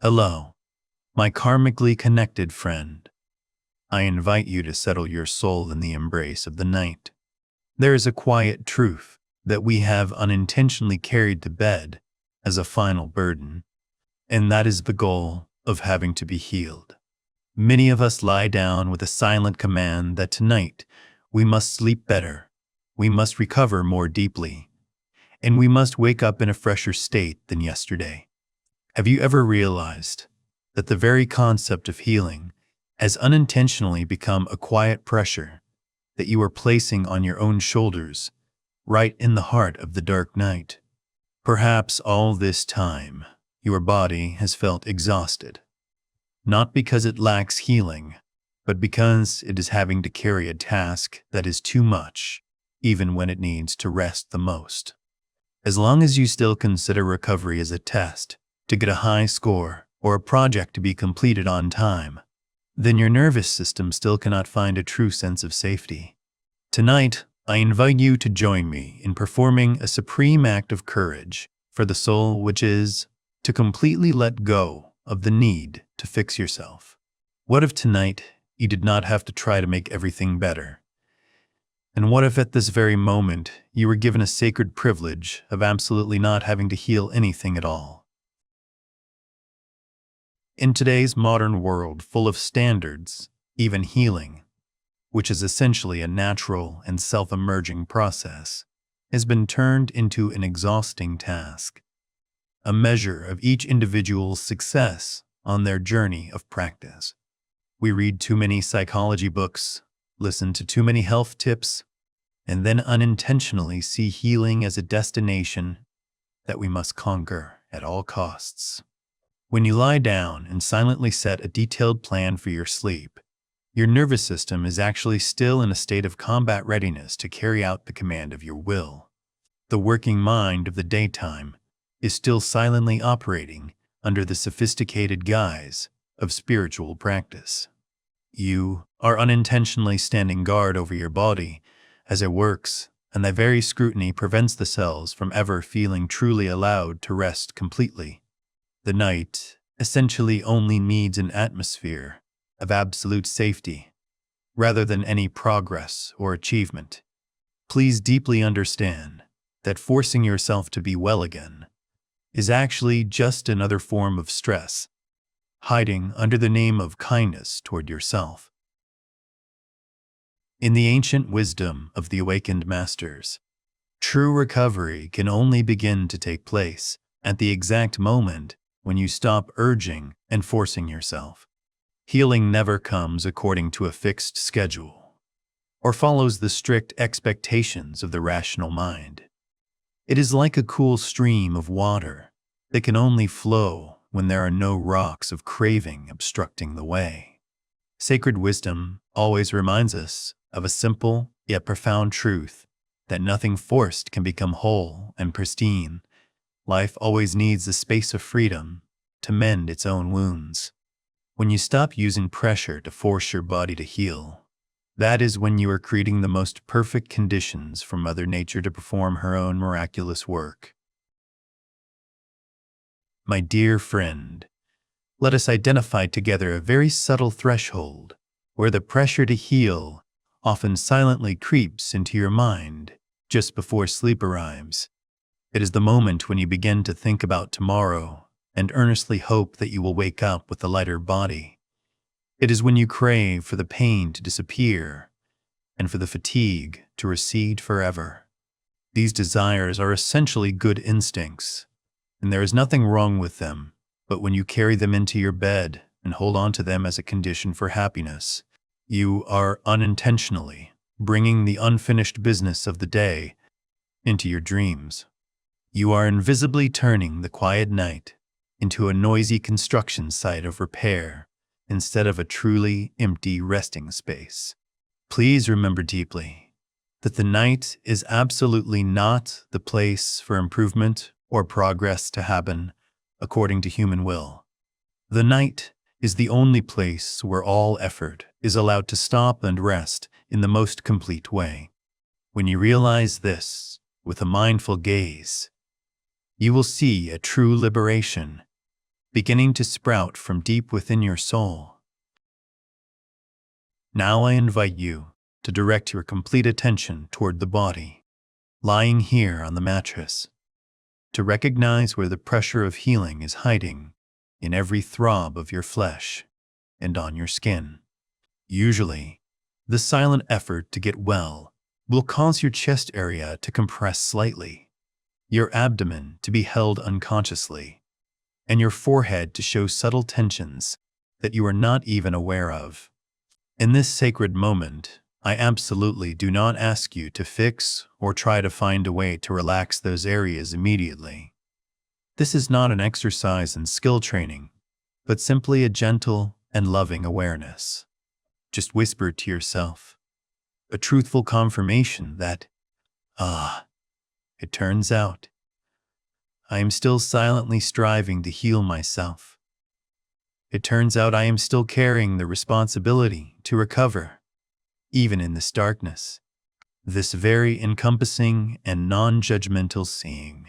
Hello, my karmically connected friend. I invite you to settle your soul in the embrace of the night. There is a quiet truth that we have unintentionally carried to bed as a final burden, and that is the goal of having to be healed. Many of us lie down with a silent command that tonight we must sleep better, we must recover more deeply, and we must wake up in a fresher state than yesterday. Have you ever realized that the very concept of healing has unintentionally become a quiet pressure that you are placing on your own shoulders right in the heart of the dark night? Perhaps all this time, your body has felt exhausted, not because it lacks healing, but because it is having to carry a task that is too much, even when it needs to rest the most. As long as you still consider recovery as a test to get a high score or a project to be completed on time, then your nervous system still cannot find a true sense of safety. Tonight, I invite you to join me in performing a supreme act of courage for the soul, which is to completely let go of the need to fix yourself. What if tonight you did not have to try to make everything better? And what if at this very moment you were given a sacred privilege of absolutely not having to heal anything at all? In today's modern world full of standards, even healing, which is essentially a natural and self-emerging process, has been turned into an exhausting task, a measure of each individual's success on their journey of practice. We read too many psychology books, listen to too many health tips, and then unintentionally see healing as a destination that we must conquer at all costs. When you lie down and silently set a detailed plan for your sleep, your nervous system is actually still in a state of combat readiness to carry out the command of your will. The working mind of the daytime is still silently operating under the sophisticated guise of spiritual practice. You are unintentionally standing guard over your body as it works, and that very scrutiny prevents the cells from ever feeling truly allowed to rest completely. The night essentially only needs an atmosphere of absolute safety, rather than any progress or achievement. Please deeply understand that forcing yourself to be well again is actually just another form of stress, hiding under the name of kindness toward yourself. In the ancient wisdom of the awakened masters, true recovery can only begin to take place at the exact moment when you stop urging and forcing yourself. Healing never comes according to a fixed schedule or follows the strict expectations of the rational mind. It is like a cool stream of water that can only flow when there are no rocks of craving obstructing the way. Sacred wisdom always reminds us of a simple yet profound truth that nothing forced can become whole and pristine. Life always needs the space of freedom to mend its own wounds. When you stop using pressure to force your body to heal, that is when you are creating the most perfect conditions for Mother Nature to perform her own miraculous work. My dear friend, let us identify together a very subtle threshold where the pressure to heal often silently creeps into your mind just before sleep arrives. It is the moment when you begin to think about tomorrow and earnestly hope that you will wake up with a lighter body. It is when you crave for the pain to disappear and for the fatigue to recede forever. These desires are essentially good instincts, and there is nothing wrong with them, but when you carry them into your bed and hold on to them as a condition for happiness, you are unintentionally bringing the unfinished business of the day into your dreams. You are invisibly turning the quiet night into a noisy construction site of repair instead of a truly empty resting space. Please remember deeply that the night is absolutely not the place for improvement or progress to happen according to human will. The night is the only place where all effort is allowed to stop and rest in the most complete way. When you realize this with a mindful gaze, you will see a true liberation beginning to sprout from deep within your soul. Now I invite you to direct your complete attention toward the body, lying here on the mattress, to recognize where the pressure of healing is hiding in every throb of your flesh and on your skin. Usually, the silent effort to get well will cause your chest area to compress slightly, your abdomen to be held unconsciously, and your forehead to show subtle tensions that you are not even aware of. In this sacred moment, I absolutely do not ask you to fix or try to find a way to relax those areas immediately. This is not an exercise in skill training, but simply a gentle and loving awareness. Just whisper to yourself, a truthful confirmation that, it turns out, I am still silently striving to heal myself. It turns out I am still carrying the responsibility to recover, even in this darkness. This very encompassing and non-judgmental seeing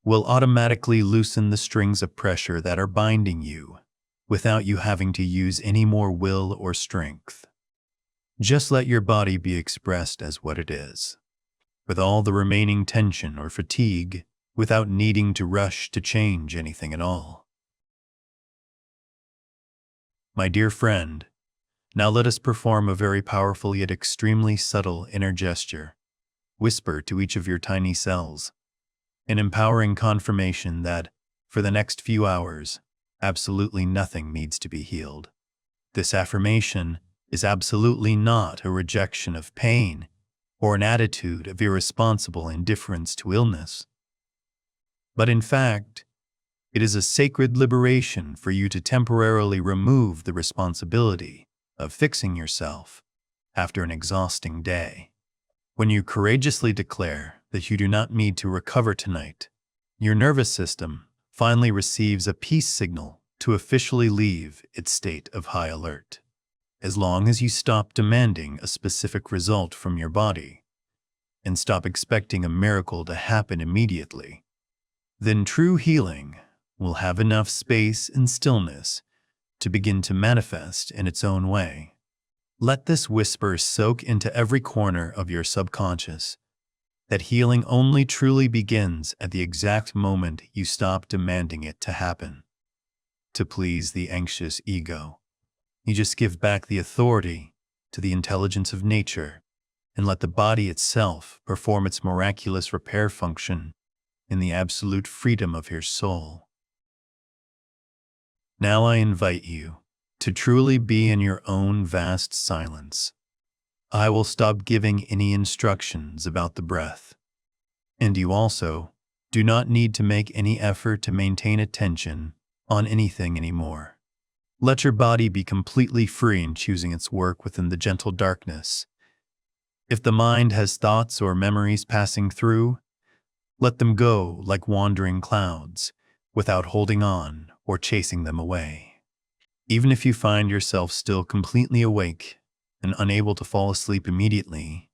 will automatically loosen the strings of pressure that are binding you without you having to use any more will or strength. Just let your body be expressed as what it is, with all the remaining tension or fatigue, without needing to rush to change anything at all. My dear friend, now let us perform a very powerful yet extremely subtle inner gesture. Whisper to each of your tiny cells, an empowering confirmation that, for the next few hours, absolutely nothing needs to be healed. This affirmation is absolutely not a rejection of pain or an attitude of irresponsible indifference to illness, but in fact, it is a sacred liberation for you to temporarily remove the responsibility of fixing yourself after an exhausting day. When you courageously declare that you do not need to recover tonight, your nervous system finally receives a peace signal to officially leave its state of high alert. As long as you stop demanding a specific result from your body and stop expecting a miracle to happen immediately, then true healing will have enough space and stillness to begin to manifest in its own way. Let this whisper soak into every corner of your subconscious that healing only truly begins at the exact moment you stop demanding it to happen. To please the anxious ego, you just give back the authority to the intelligence of nature and let the body itself perform its miraculous repair function in the absolute freedom of your soul. Now I invite you to truly be in your own vast silence. I will stop giving any instructions about the breath, and you also do not need to make any effort to maintain attention on anything anymore. Let your body be completely free in choosing its work within the gentle darkness. If the mind has thoughts or memories passing through, let them go like wandering clouds, without holding on or chasing them away. Even if you find yourself still completely awake and unable to fall asleep immediately,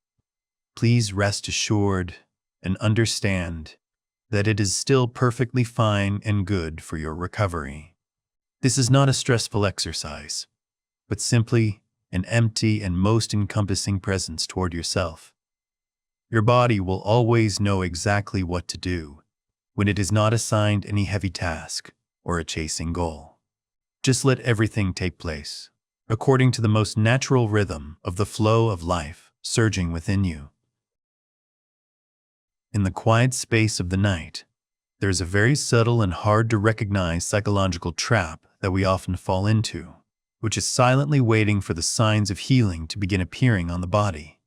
please rest assured and understand that it is still perfectly fine and good for your recovery. This is not a stressful exercise, but simply an empty and most encompassing presence toward yourself. Your body will always know exactly what to do when it is not assigned any heavy task or a chasing goal. Just let everything take place according to the most natural rhythm of the flow of life surging within you. In the quiet space of the night, there is a very subtle and hard to recognize psychological trap that we often fall into, which is silently waiting for the signs of healing to begin appearing on the body.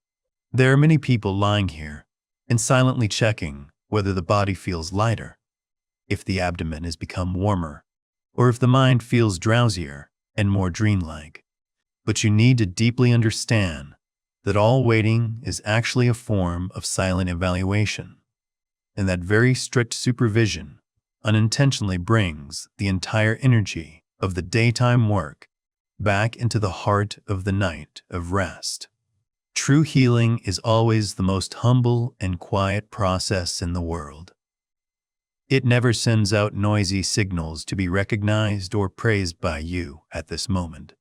There are many people lying here and silently checking whether the body feels lighter, if the abdomen has become warmer, or if the mind feels drowsier and more dreamlike. But you need to deeply understand that all waiting is actually a form of silent evaluation, and that very strict supervision unintentionally brings the entire energy of the daytime work back into the heart of the night of rest. True healing is always the most humble and quiet process in the world. It never sends out noisy signals to be recognized or praised by you at this moment.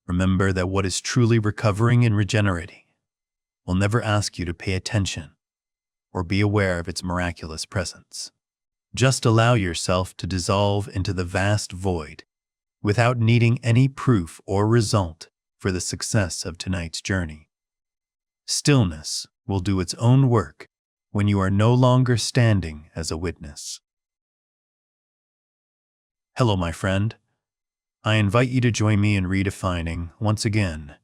Remember that what is truly recovering and regenerating will never ask you to pay attention or be aware of its miraculous presence. Just allow yourself to dissolve into the vast void without needing any proof or result for the success of tonight's journey. Stillness will do its own work when you are no longer standing as a witness. Hello, my friend. I invite you to join me in redefining, once again,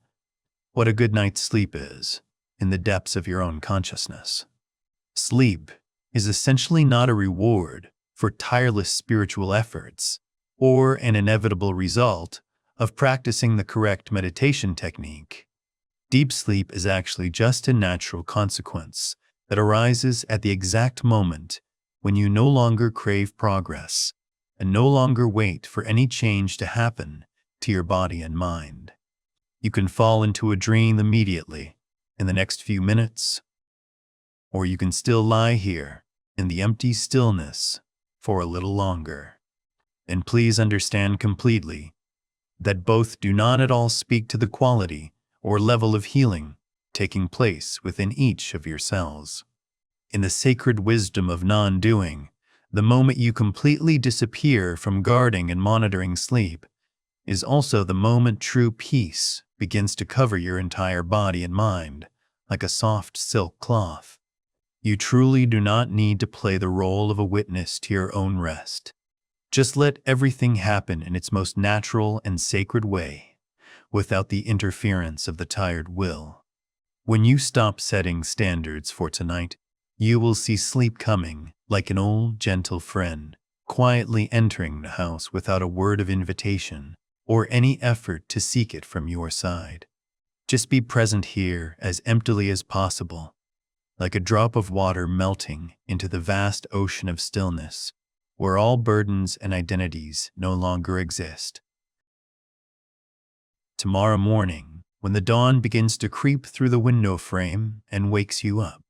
what a good night's sleep is in the depths of your own consciousness. Sleep is essentially not a reward for tireless spiritual efforts or an inevitable result of practicing the correct meditation technique. Deep sleep is actually just a natural consequence that arises at the exact moment when you no longer crave progress and no longer wait for any change to happen to your body and mind. You can fall into a dream immediately in the next few minutes, or you can still lie here in the empty stillness for a little longer. And please understand completely that both do not at all speak to the quality or level of healing taking place within each of your cells. In the sacred wisdom of non-doing, the moment you completely disappear from guarding and monitoring sleep is also the moment true peace begins to cover your entire body and mind like a soft silk cloth. You truly do not need to play the role of a witness to your own rest. Just let everything happen in its most natural and sacred way, without the interference of the tired will. When you stop setting standards for tonight, you will see sleep coming like an old, gentle friend, quietly entering the house without a word of invitation or any effort to seek it from your side. Just be present here as emptily as possible, like a drop of water melting into the vast ocean of stillness, where all burdens and identities no longer exist. Tomorrow morning, when the dawn begins to creep through the window frame and wakes you up,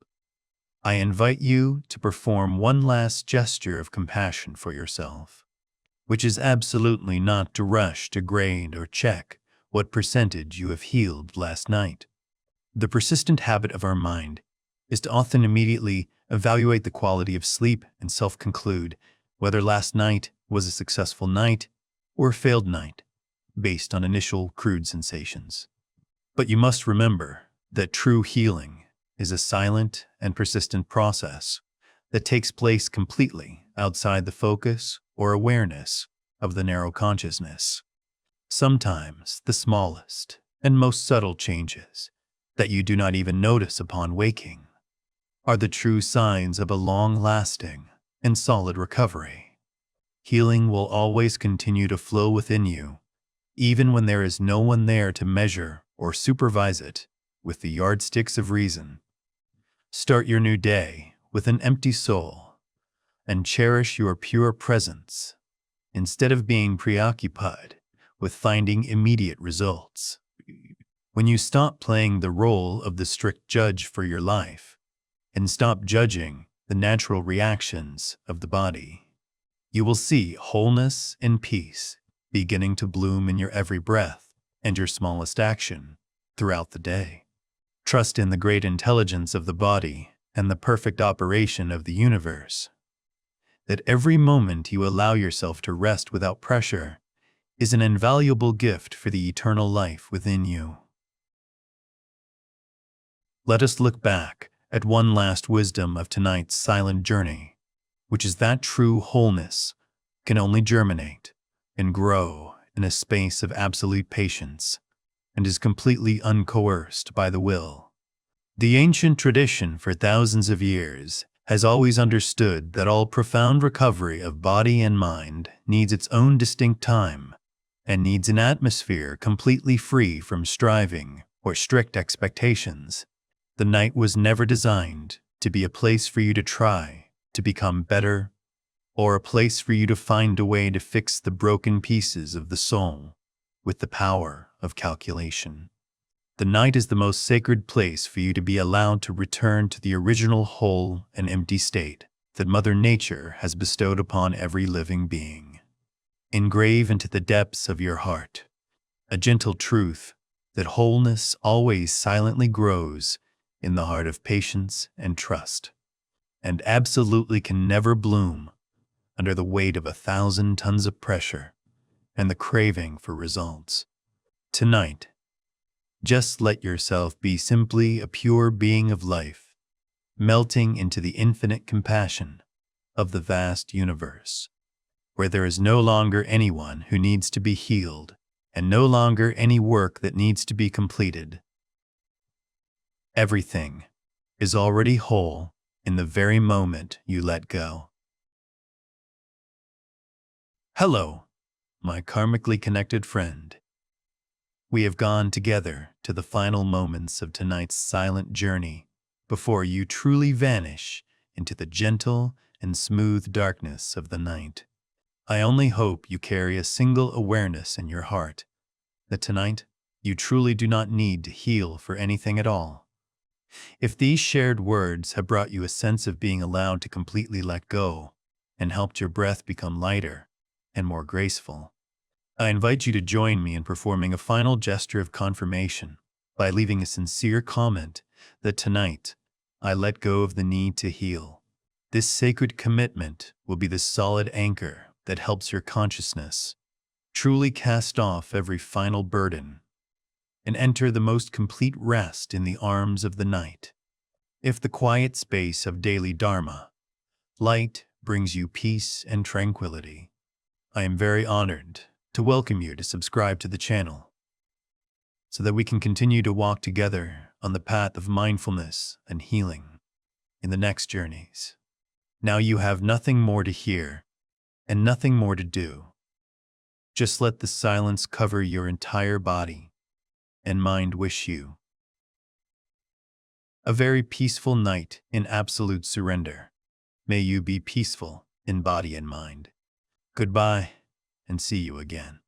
I invite you to perform one last gesture of compassion for yourself, which is absolutely not to rush to grade or check what percentage you have healed last night. The persistent habit of our mind is to often immediately evaluate the quality of sleep and self-conclude whether last night was a successful night or a failed night, based on initial crude sensations. But you must remember that true healing is a silent and persistent process that takes place completely outside the focus or awareness of the narrow consciousness. Sometimes the smallest and most subtle changes that you do not even notice upon waking are the true signs of a long-lasting and solid recovery. Healing will always continue to flow within you, even when there is no one there to measure or supervise it with the yardsticks of reason. Start your new day with an empty soul and cherish your pure presence instead of being preoccupied with finding immediate results. When you stop playing the role of the strict judge for your life and stop judging the natural reactions of the body, you will see wholeness and peace beginning to bloom in your every breath and your smallest action throughout the day. Trust in the great intelligence of the body and the perfect operation of the universe. That every moment you allow yourself to rest without pressure is an invaluable gift for the eternal life within you. Let us look back at one last wisdom of tonight's silent journey, which is that true wholeness can only germinate and grow in a space of absolute patience and is completely uncoerced by the will. The ancient tradition for thousands of years has always understood that all profound recovery of body and mind needs its own distinct time and needs an atmosphere completely free from striving or strict expectations. The night was never designed to be a place for you to try to become better or a place for you to find a way to fix the broken pieces of the soul with the power of calculation. The night is the most sacred place for you to be allowed to return to the original whole and empty state that Mother Nature has bestowed upon every living being. Engrave into the depths of your heart a gentle truth that wholeness always silently grows in the heart of patience and trust, and absolutely can never bloom under the weight of 1,000 tons of pressure and the craving for results. Tonight, just let yourself be simply a pure being of life, melting into the infinite compassion of the vast universe, where there is no longer anyone who needs to be healed and no longer any work that needs to be completed. Everything is already whole in the very moment you let go. Hello, my karmically connected friend. We have gone together to the final moments of tonight's silent journey before you truly vanish into the gentle and smooth darkness of the night. I only hope you carry a single awareness in your heart that tonight you truly do not need to heal for anything at all. If these shared words have brought you a sense of being allowed to completely let go and helped your breath become lighter and more graceful, I invite you to join me in performing a final gesture of confirmation by leaving a sincere comment that tonight I let go of the need to heal. This sacred commitment will be the solid anchor that helps your consciousness truly cast off every final burden and enter the most complete rest in the arms of the night. If the quiet space of daily Dharma light brings you peace and tranquility, I am very honored to welcome you to subscribe to the channel so that we can continue to walk together on the path of mindfulness and healing in the next journeys. Now you have nothing more to hear and nothing more to do. Just let the silence cover your entire body and mind. Wish you a very peaceful night in absolute surrender. May you be peaceful in body and mind. Goodbye, and see you again.